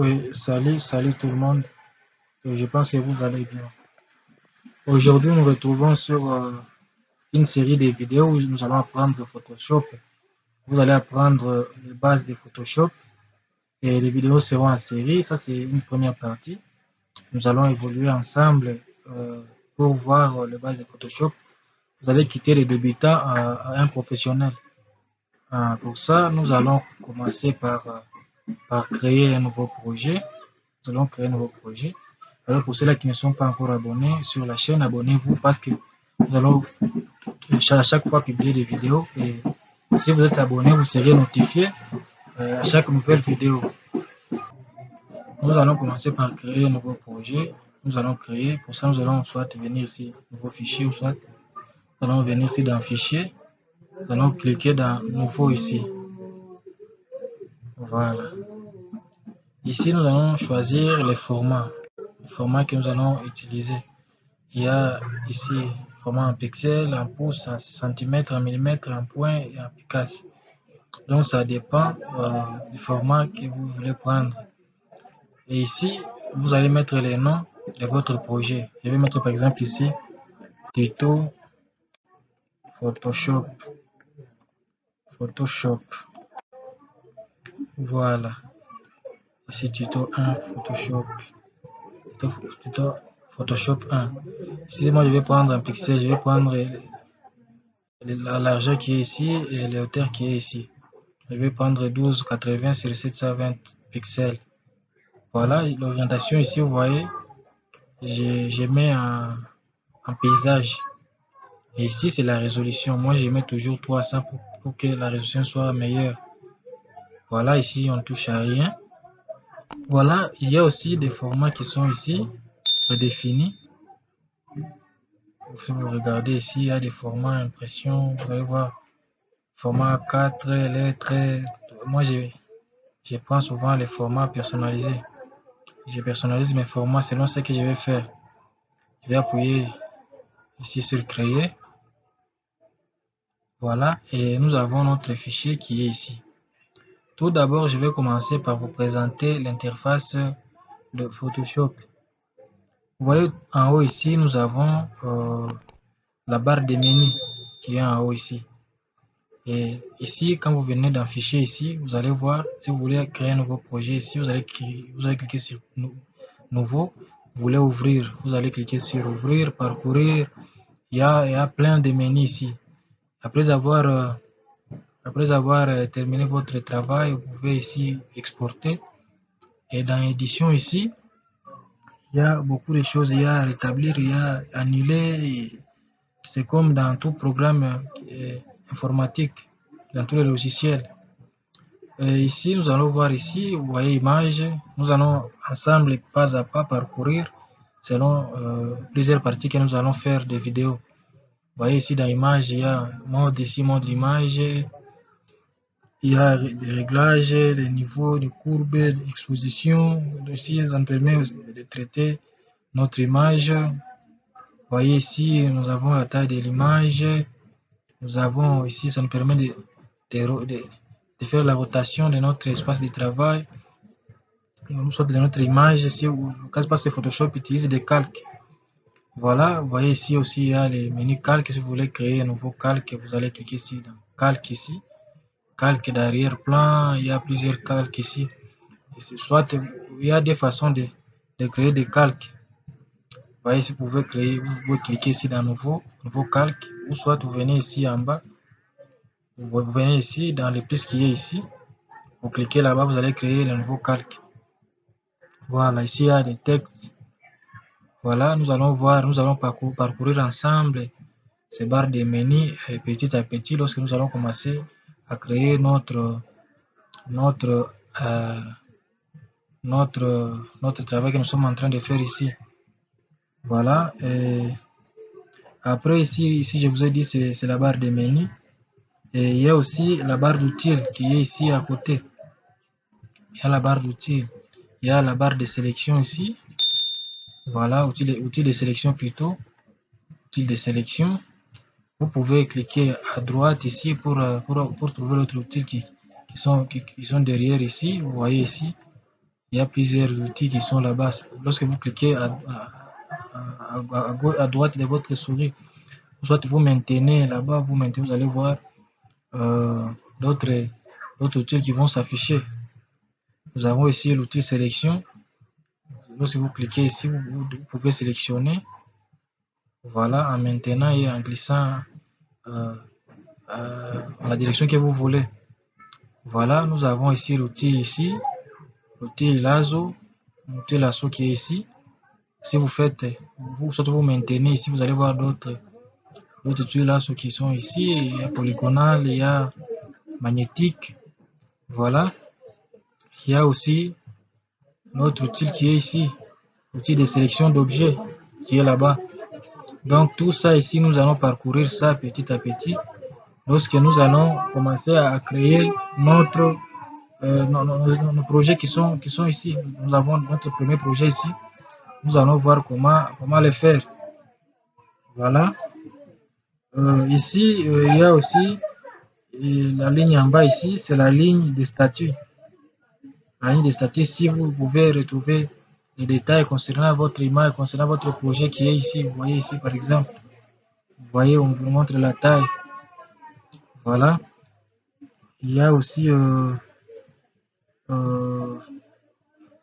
Oui, salut tout le monde. Je pense que vous allez bien. Aujourd'hui, nous retrouvons sur une série de vidéos où nous allons apprendre Photoshop. Vous allez apprendre les bases de Photoshop et les vidéos seront en série. Ça, c'est une première partie. Nous allons évoluer ensemble pour voir les bases de Photoshop. Vous allez quitter les débutants à un professionnel. Pour ça, nous allons commencer par créer un nouveau projet. Nous allons créer un nouveau projet. Alors pour ceux-là qui ne sont pas encore abonnés sur la chaîne, abonnez-vous parce que nous allons à chaque fois publier des vidéos et si vous êtes abonné, vous serez notifié à chaque nouvelle vidéo. Nous allons commencer par créer un nouveau projet. Nous allons créer, pour ça nous allons soit venir ici, nouveau fichier, ou soit nous allons venir ici dans fichier. Nous allons cliquer dans nouveau ici. Voilà. Ici, nous allons choisir les formats que nous allons utiliser. Il y a ici format en pixels, en pouces, en centimètres, en millimètres, en points et en picasse. Donc ça dépend du format que vous voulez prendre. Et ici, vous allez mettre les noms de votre projet. Je vais mettre par exemple ici tuto Photoshop. Voilà. Ici tuto 1 Photoshop. Tuto Photoshop 1. Si moi je vais prendre un pixel, je vais prendre la largeur qui est ici et la hauteur qui est ici. Je vais prendre 1280 sur 720 pixels. Voilà, l'orientation ici, vous voyez, je mets en paysage. Et ici, c'est la résolution. Moi, je mets toujours 300 pour que la résolution soit meilleure. Voilà, ici, on ne touche à rien. Voilà, il y a aussi des formats qui sont ici, prédéfinis. Si vous regardez ici, il y a des formats impression. Vous allez voir, format 4, lettres. Moi, je prends souvent les formats personnalisés. Je personnalise mes formats selon ce que je vais faire. Je vais appuyer ici sur créer. Voilà, et nous avons notre fichier qui est ici. Tout d'abord, je vais commencer par vous présenter l'interface de Photoshop. Vous voyez en haut ici, nous avons la barre de menu qui est en haut ici. Et ici, quand vous venez dans fichier ici, vous allez voir, si vous voulez créer un nouveau projet ici, vous allez cliquer sur nouveau, vous voulez ouvrir, vous allez cliquer sur ouvrir, parcourir, il y a plein de menus ici. Après avoir terminé votre travail, vous pouvez ici exporter. Et dans édition ici, il y a beaucoup de choses. Il y a rétablir, il y a annuler. C'est comme dans tout programme informatique, dans tous les logiciels. Et ici, nous allons voir ici, vous voyez image. Nous allons ensemble, pas à pas, parcourir selon plusieurs parties que nous allons faire des vidéos. Vous voyez ici dans image, il y a mode ici, mode image. Il y a des réglages, des niveaux de courbe, d'exposition. Ici, ça nous permet de traiter notre image. Vous voyez ici, nous avons la taille de l'image. Nous avons ici, ça nous permet de faire la rotation de notre espace de travail. Soit de notre image. Si vous casse Photoshop utilise des calques. Voilà, vous voyez ici aussi, il y a les menus calques. Si vous voulez créer un nouveau calque, vous allez cliquer ici dans calque ici. Calque d'arrière-plan, il y a plusieurs calques ici. Soit il y a des façons de créer des calques. Vous voyez, si vous pouvez créer, vous pouvez cliquer ici dans nouveau calque, ou soit vous venez ici en bas, vous venez ici dans les plus qui est ici, vous cliquez là-bas, vous allez créer le nouveau calque. Voilà, ici il y a des textes. Voilà, nous allons parcourir ensemble ces barres de menus petit à petit lorsque nous allons commencer à créer notre travail que nous sommes en train de faire ici. Voilà. Et après ici, je vous ai dit, c'est la barre de menu. Et il y a aussi la barre d'outils qui est ici à côté. Il y a la barre d'outils. Il y a la barre de sélection ici. Voilà, outils de sélection plutôt. Outils de sélection. Vous pouvez cliquer à droite ici pour trouver l'autre outil qui sont derrière ici. Vous voyez ici. il y a plusieurs outils qui sont là-bas. Lorsque vous cliquez à droite de votre souris, soit vous maintenez là-bas, vous allez voir d'autres outils qui vont s'afficher. Nous avons ici l'outil sélection. Lorsque vous cliquez ici, vous pouvez sélectionner. Voilà, en maintenant et en glissant dans la direction que vous voulez. Voilà, nous avons ici l'outil lasso, l'outil lasso qui est ici. Si vous faites, soit vous maintenez ici, vous allez voir d'autres outils lasso qui sont ici. Il y a polygonal, il y a magnétique. Voilà. Il y a aussi notre outil qui est ici, outil de sélection d'objets qui est là-bas. Donc tout ça ici, nous allons parcourir ça petit à petit lorsque nous allons commencer à créer nos projets qui sont ici. Nous avons notre premier projet ici. Nous allons voir comment le faire. Voilà. Ici, il y a aussi la ligne en bas ici, c'est la ligne de statut. La ligne de statut, si vous pouvez retrouver les détails concernant votre image, concernant votre projet qui est ici. Vous voyez ici par exemple. Vous voyez, on vous montre la taille. Voilà. Il y a aussi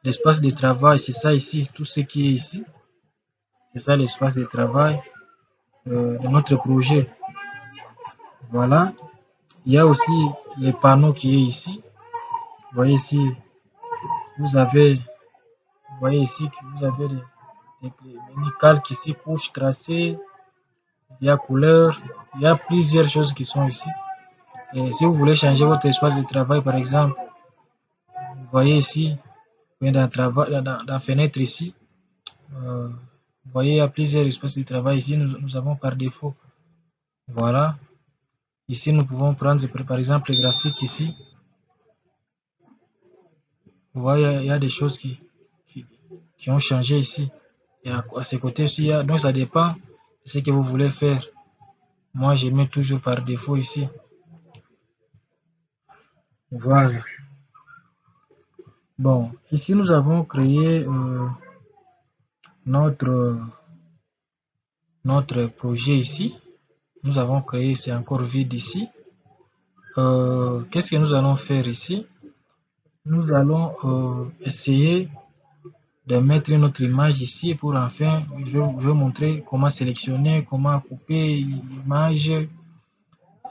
l'espace de travail, c'est ça ici, tout ce qui est ici. C'est ça l'espace de travail de notre projet. Voilà. Il y a aussi le panneau qui est ici. Vous voyez ici, vous voyez ici que vous avez les menus calques ici, couche, tracé, il y a couleur, il y a plusieurs choses qui sont ici. Et si vous voulez changer votre espace de travail, par exemple, vous voyez ici, dans la fenêtre ici, vous voyez, il y a plusieurs espaces de travail ici, nous avons par défaut. Voilà. Ici, nous pouvons prendre par exemple les graphiques ici. Vous voyez, il y a des choses qui ont changé ici. Et à ce côté aussi, donc ça dépend de ce que vous voulez faire. Moi, je mets toujours par défaut ici. Voilà. Bon, ici, nous avons créé notre projet ici. Nous avons créé, c'est encore vide ici. Qu'est-ce que nous allons faire ici? Nous allons essayer de mettre notre image ici pour enfin, je vais montrer comment sélectionner, comment couper l'image.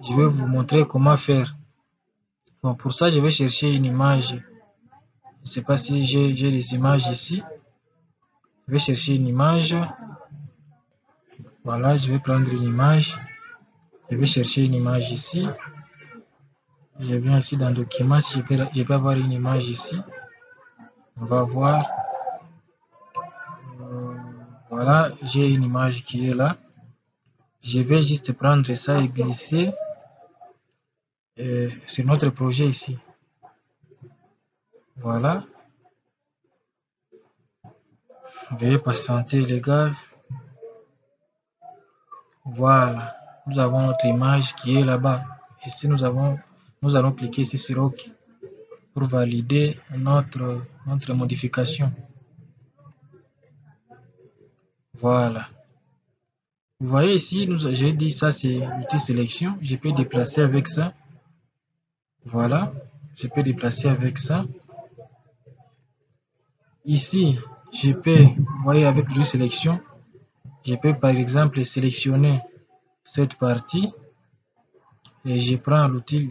Je vais vous montrer comment faire. Bon, pour ça, je vais chercher une image. Je ne sais pas si j'ai les images ici. Je vais chercher une image. Voilà, je vais prendre une image. Je vais chercher une image ici. Je viens ici dans Documents. Si je peux avoir une image ici. On va voir. Voilà, j'ai une image qui est là. Je vais juste prendre ça et glisser sur notre projet ici. Voilà. Veuillez patienter les gars. Voilà. Nous avons notre image qui est là-bas. Ici, nous allons cliquer ici sur OK pour valider notre modification. Voilà. Vous voyez ici, j'ai dit ça, c'est l'outil sélection. Je peux déplacer avec ça. Voilà. Je peux déplacer avec ça. Ici, je peux, vous voyez, avec l'outil sélection, je peux par exemple sélectionner cette partie et je prends l'outil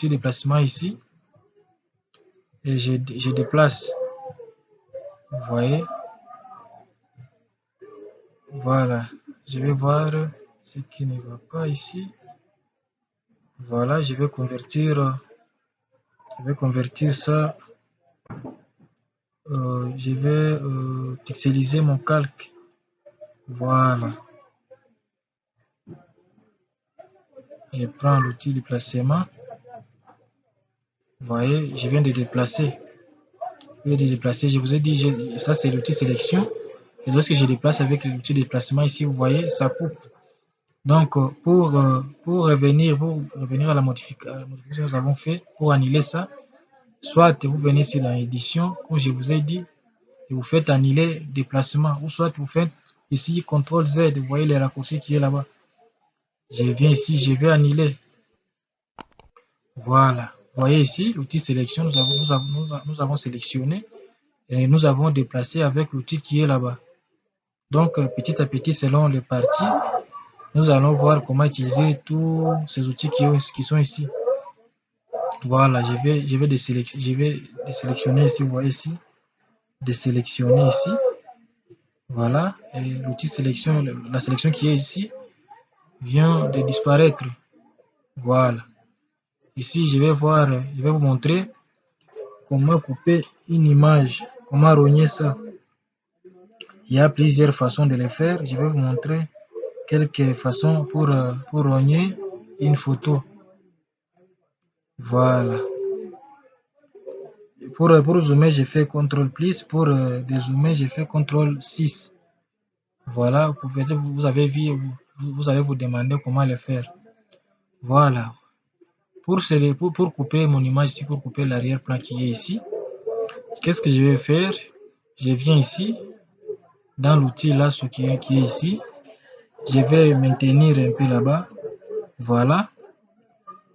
déplacement ici et je déplace. Vous voyez, voilà. Je vais voir ce qui ne va pas ici. Voilà, je vais convertir ça. Je vais pixeliser mon calque. Voilà. Je prends l'outil déplacement. Vous voyez, je viens de déplacer. Je vous ai dit, ça c'est l'outil sélection. Et lorsque je déplace avec l'outil déplacement ici, vous voyez, ça coupe. Donc, pour revenir à la modification que nous avons fait, pour annuler ça, Soit vous venez ici dans édition, comme je vous ai dit, et vous faites annuler déplacement, ou soit vous faites ici CTRL Z, vous voyez les raccourcis qui est là-bas. Je viens ici, je vais annuler. Voilà. Vous voyez ici, l'outil sélection, nous avons sélectionné et nous avons déplacé avec l'outil qui est là-bas. Donc, petit à petit, selon les parties, nous allons voir comment utiliser tous ces outils qui sont ici. Voilà, je vais désélectionner ici, vous voyez ici, désélectionner ici. Voilà, et l'outil sélection, la sélection qui est ici vient de disparaître. Voilà. Ici, je vais vous montrer comment couper une image, comment rogner ça. Il y a plusieurs façons de le faire. Je vais vous montrer quelques façons pour rogner une photo. Voilà. Pour zoomer, j'ai fait CTRL plus. Pour dézoomer, j'ai fait CTRL 6. Voilà, vous avez vu, vous allez vous demander comment le faire. Voilà. Pour couper mon image ici, pour couper l'arrière-plan qui est ici, qu'est-ce que je vais faire? Je viens ici, dans l'outil lasso qui est ici. Je vais maintenir un peu là-bas. Voilà.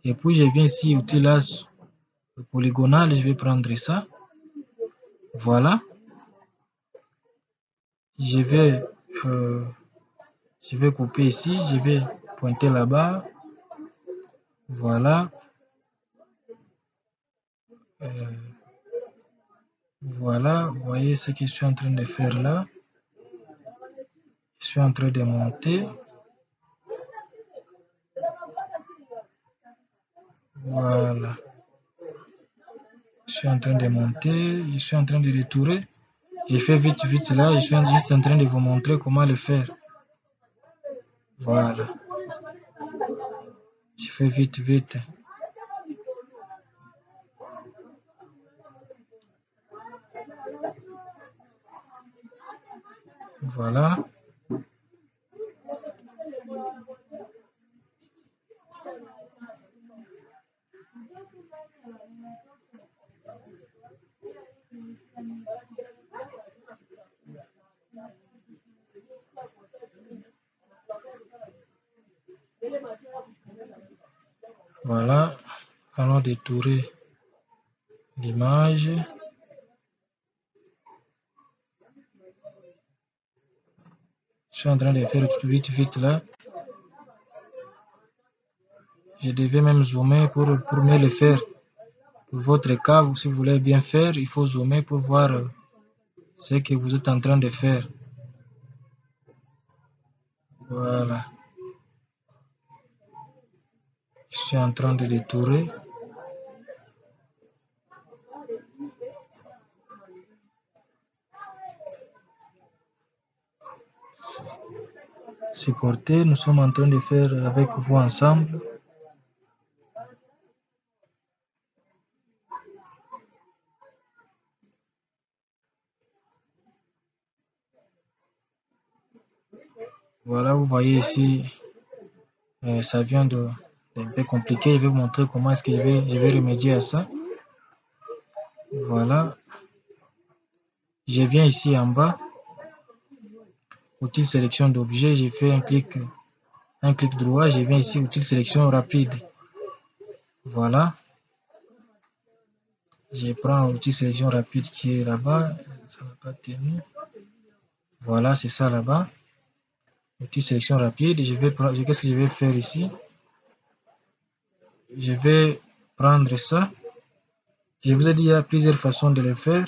Et puis je viens ici, outil lasso polygonal, je vais prendre ça. Voilà. Je vais couper ici, je vais pointer là-bas. Voilà. Voilà, vous voyez ce que je suis en train de faire là. Je suis en train de monter. Voilà. Je suis en train de monter. Je suis en train de retourer. Je fais vite là. Je suis juste en train de vous montrer comment le faire. Voilà. Je fais vite. Voilà. Voilà. Allons détourer l'image. Je suis en train de faire vite là. Je devais même zoomer pour mieux le faire. Pour votre cas, si vous voulez bien faire, il faut zoomer pour voir ce que vous êtes en train de faire. Voilà. Je suis en train de détourer. Supporter, nous sommes en train de faire avec vous ensemble. Voilà, vous voyez ici, ça vient d'un peu compliqué. Je vais vous montrer comment est-ce que je vais remédier à ça. Voilà. Je viens ici en bas, outil sélection d'objet, j'ai fait un clic droit, je viens ici, outil sélection rapide. Voilà. Je prends l'outil sélection rapide qui est là-bas. Ça n'a pas tenu. Voilà, c'est ça là-bas. Outil sélection rapide. Qu'est-ce que je vais faire ici? Je vais prendre ça. Je vous ai dit, il y a plusieurs façons de le faire.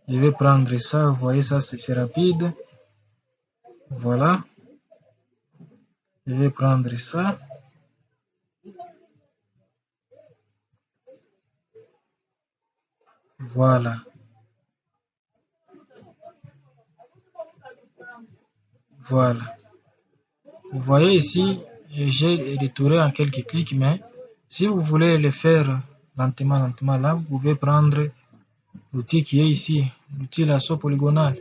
Je vais prendre ça. Vous voyez, ça, c'est rapide. Voilà. Je vais prendre ça. Voilà. Voilà. Vous voyez ici, j'ai détouré en quelques clics, mais si vous voulez le faire lentement là, vous pouvez prendre l'outil qui est ici, l'outil lasso polygonal.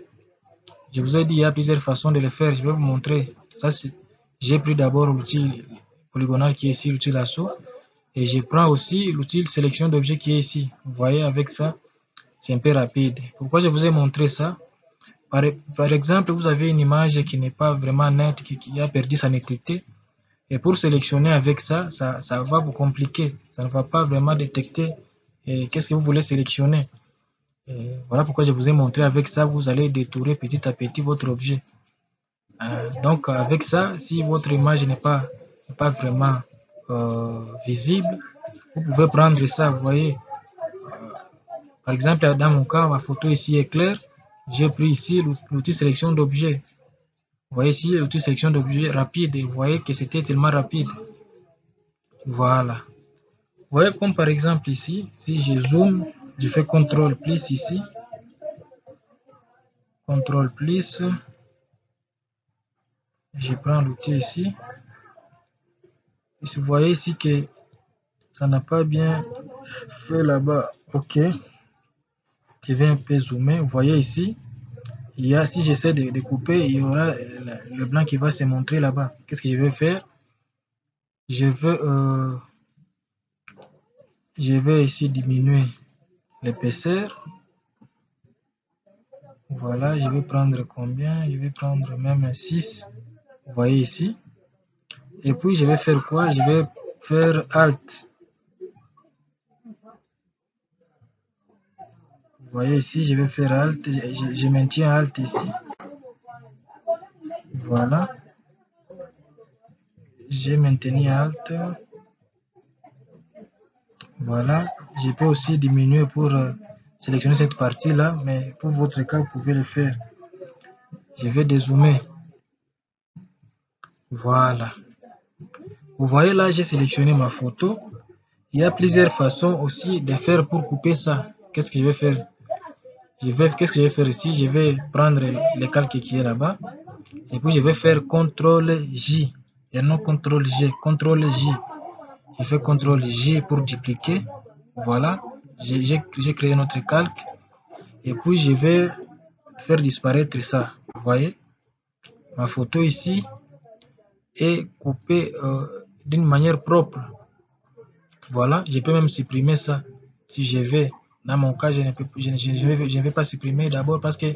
Je vous ai dit, il y a plusieurs façons de le faire. Je vais vous montrer. J'ai pris d'abord l'outil polygonal qui est ici, l'outil lasso. Et je prends aussi l'outil sélection d'objets qui est ici. Vous voyez, avec ça, c'est un peu rapide. Pourquoi je vous ai montré ça? Par exemple, vous avez une image qui n'est pas vraiment nette, qui a perdu sa netteté. Et pour sélectionner avec ça, ça va vous compliquer. Ça ne va pas vraiment détecter qu'est-ce que vous voulez sélectionner. Et voilà pourquoi je vous ai montré avec ça, vous allez détourer petit à petit votre objet. Donc avec ça, si votre image n'est pas vraiment visible, vous pouvez prendre ça, vous voyez. Par exemple, dans mon cas, ma photo ici est claire. J'ai pris ici l'outil sélection d'objets. Vous voyez ici l'outil sélection d'objets rapide. Et vous voyez que c'était tellement rapide. Voilà. Vous voyez comme par exemple ici, si je zoome, je fais CTRL plus ici. CTRL plus. Je prends l'outil ici. Et vous voyez ici que ça n'a pas bien fait là-bas. OK. Je vais un peu zoomer. Vous voyez ici, il y a, si j'essaie de couper, il y aura le blanc qui va se montrer là-bas. Qu'est-ce que je vais faire? Je vais ici diminuer l'épaisseur. Voilà, je vais prendre combien? Je vais prendre même 6. Vous voyez ici. Et puis je vais faire quoi? Je vais faire Alt. Vous voyez ici, je vais faire Alt. Je maintiens Alt ici. Voilà. J'ai maintenu Alt. Voilà. Je peux aussi diminuer pour sélectionner cette partie-là, mais pour votre cas, vous pouvez le faire. Je vais dézoomer. Voilà. Vous voyez là, j'ai sélectionné ma photo. Il y a plusieurs façons aussi de faire pour couper ça. Qu'est-ce que je vais faire? Qu'est-ce que je vais faire ici? Je vais prendre le calque qui est là-bas. Et puis je vais faire CTRL J. Et non CTRL G. CTRL J. Je fais CTRL J pour dupliquer. Voilà. J'ai créé notre calque. Et puis je vais faire disparaître ça. Vous voyez? Ma photo ici est coupée d'une manière propre. Voilà, je peux même supprimer ça. Si je vais, dans mon cas, je ne vais pas supprimer d'abord parce que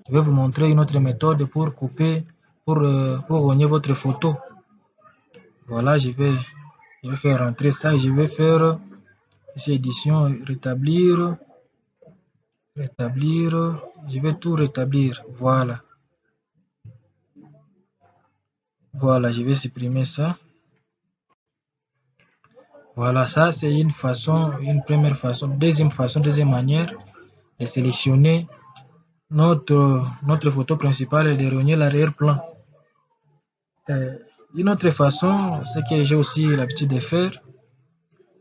je vais vous montrer une autre méthode pour couper, pour rogner votre photo. Voilà, je vais faire rentrer ça et je vais faire ici édition, rétablir, je vais tout rétablir. Voilà. Voilà, je vais supprimer ça. Voilà, ça c'est une première façon. Deuxième manière de sélectionner notre photo principale et de rogner l'arrière-plan. Une autre façon, ce que j'ai aussi l'habitude de faire,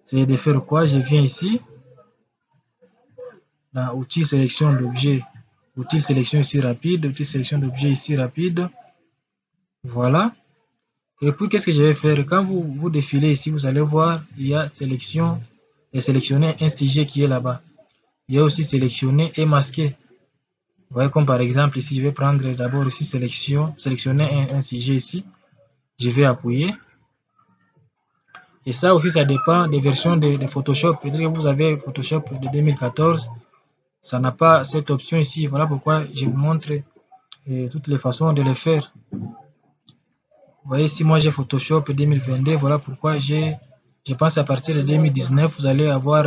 c'est de faire quoi? Je viens ici, dans outil sélection d'objet, outil sélection ici rapide, outil sélection d'objet ici rapide. Voilà. Et puis, qu'est-ce que je vais faire? Quand vous défilez ici, vous allez voir, il y a sélection et sélectionner un sujet qui est là-bas. Il y a aussi sélectionner et masquer. Vous voyez, comme par exemple, ici, je vais prendre d'abord ici sélectionner un sujet ici. Je vais appuyer. Et ça aussi, ça dépend des versions de Photoshop. Peut-être que vous avez Photoshop de 2014. Ça n'a pas cette option ici. Voilà pourquoi je vous montre toutes les façons de le faire. Vous voyez, si moi j'ai Photoshop 2022, voilà pourquoi je pense à partir de 2019, vous allez avoir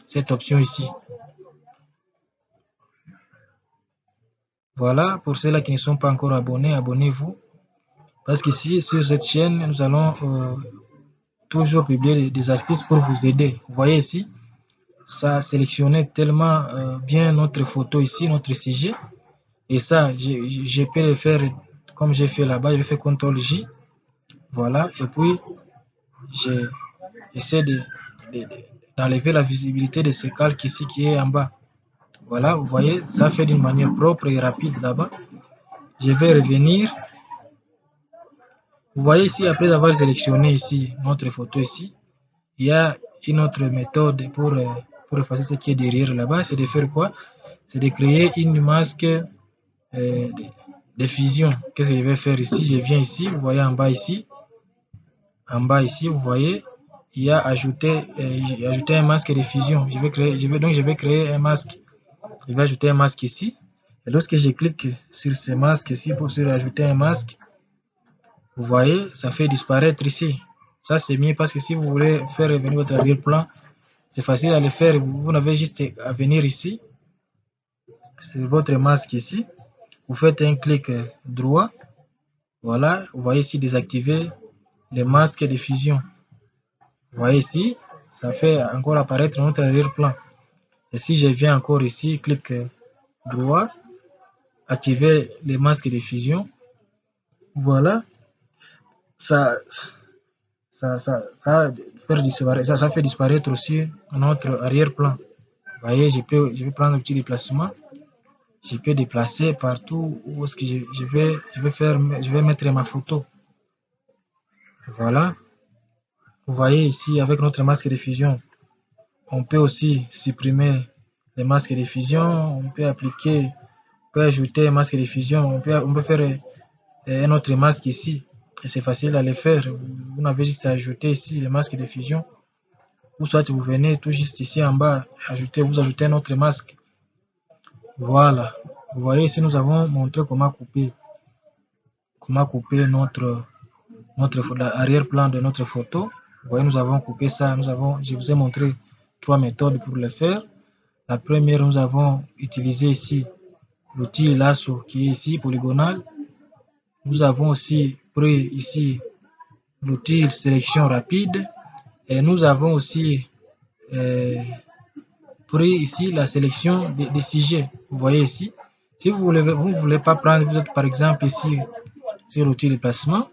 cette option ici. Voilà, pour ceux-là qui ne sont pas encore abonnés, abonnez-vous. Parce qu'ici, sur cette chaîne, nous allons toujours publier des astuces pour vous aider. Vous voyez ici, ça a sélectionné tellement bien notre photo ici, notre sujet. Et ça, je peux le faire comme j'ai fait là-bas. Je fais CTRL J. Voilà. Et puis, j'essaie d'enlever la visibilité de ce calque ici qui est en bas. Voilà, vous voyez, ça fait d'une manière propre et rapide là-bas. Je vais revenir. Vous voyez ici, après avoir sélectionné ici notre photo ici, il y a une autre méthode pour effacer ce qui est derrière là-bas. C'est de faire quoi? C'est de créer une masque de fusion. Qu'est-ce que je vais faire ici? Je viens ici, vous voyez en bas ici. En bas ici, vous voyez, il y a ajouter un masque de fusion. Je vais créer un masque. Je vais ajouter un masque ici. Et lorsque je clique sur ce masque ici pour ajouter un masque, vous voyez, ça fait disparaître ici. Ça, c'est mieux parce que si vous voulez faire revenir votre arrière-plan, c'est facile à le faire. Vous n'avez juste à venir ici, sur votre masque ici. Vous faites un clic droit. Voilà, vous voyez ici désactiver les masques de fusion. Vous voyez ici, ça fait encore apparaître notre arrière-plan. Et si je viens encore ici, clic droit, activer les masques de fusion. Voilà, ça fait disparaître aussi notre arrière-plan. Vous voyez, je vais prendre un petit déplacement. Je peux déplacer partout où est-ce que je vais mettre ma photo. Voilà. Vous voyez ici, avec notre masque de fusion, on peut aussi supprimer les masques de fusion. On peut ajouter un masque de fusion. On peut faire un autre masque ici. Et c'est facile à le faire. Vous n'avez juste à ajouter ici le masque de fusion. Ou soit vous venez tout juste ici en bas, vous ajoutez un autre masque. Voilà. Vous voyez ici, nous avons montré comment couper l'arrière-plan de notre photo. Vous voyez, nous avons coupé ça. Je vous ai montré 3 méthodes pour le faire. La première, nous avons utilisé ici l'outil lasso qui est ici, polygonal. Nous avons aussi pris ici l'outil sélection rapide. Et nous avons aussi pris ici la sélection des sujets. Vous voyez ici. Si vous ne voulez pas prendre, vous êtes par exemple ici sur l'outil de placement.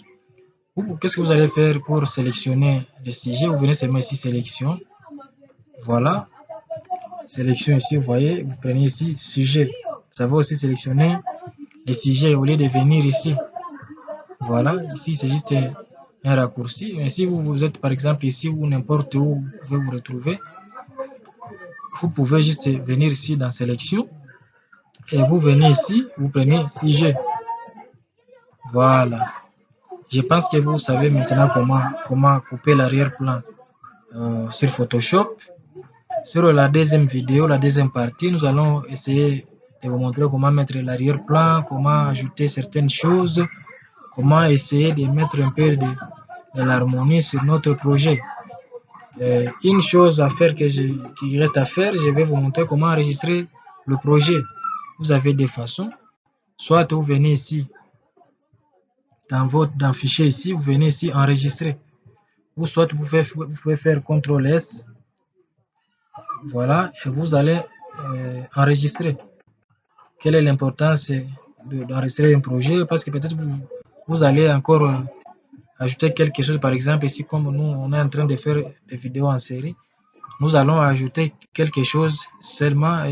Qu'est-ce que vous allez faire pour sélectionner le sujet? Vous venez seulement ici, sélection. Voilà. Sélection ici, vous voyez, vous prenez ici, sujet. Ça va aussi sélectionner les sujets au lieu de venir ici. Voilà, ici c'est juste un raccourci. Mais si vous êtes par exemple ici ou n'importe où vous pouvez vous retrouver, vous pouvez juste venir ici dans sélection et vous venez ici, vous prenez sujet. Voilà. Je pense que vous savez maintenant comment couper l'arrière-plan sur Photoshop. Sur la deuxième vidéo, la deuxième partie, nous allons essayer de vous montrer comment mettre l'arrière-plan, comment ajouter certaines choses, comment essayer de mettre un peu de l'harmonie sur notre projet. Une chose à faire qui reste à faire, je vais vous montrer comment enregistrer le projet. Vous avez deux façons. Soit vous venez ici, dans le fichier ici, vous venez ici enregistrer. Ou soit vous pouvez faire CTRL S. Voilà, et vous allez enregistrer. Quelle est l'importance d'enregistrer un projet? Parce que peut-être vous allez encore ajouter quelque chose. Par exemple, ici, comme nous, on est en train de faire des vidéos en série, nous allons ajouter quelque chose seulement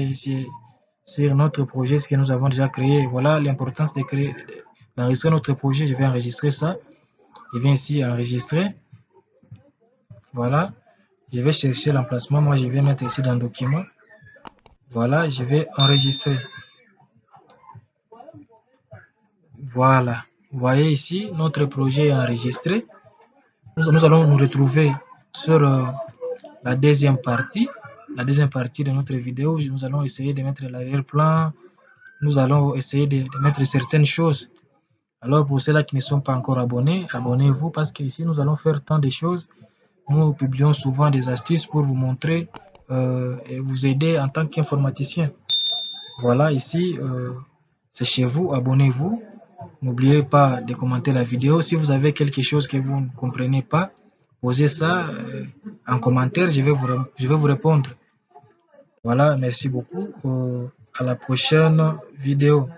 sur notre projet, ce que nous avons déjà créé. Voilà l'importance d'enregistrer notre projet. Je vais enregistrer ça. Je viens ici enregistrer. Voilà. Je vais chercher l'emplacement. Moi, je vais mettre ici dans le document. Voilà, je vais enregistrer. Voilà. Vous voyez ici, notre projet est enregistré. Nous allons nous retrouver sur la deuxième partie de notre vidéo. Nous allons essayer de mettre l'arrière-plan. Nous allons essayer de mettre certaines choses. Alors, pour ceux-là qui ne sont pas encore abonnés, abonnez-vous parce qu'ici, nous allons faire tant de choses. Nous publions souvent des astuces pour vous montrer et vous aider en tant qu'informaticien. Voilà, ici, c'est chez vous. Abonnez-vous. N'oubliez pas de commenter la vidéo. Si vous avez quelque chose que vous ne comprenez pas, posez ça en commentaire. Je vais vous répondre. Voilà, merci beaucoup. À la prochaine vidéo.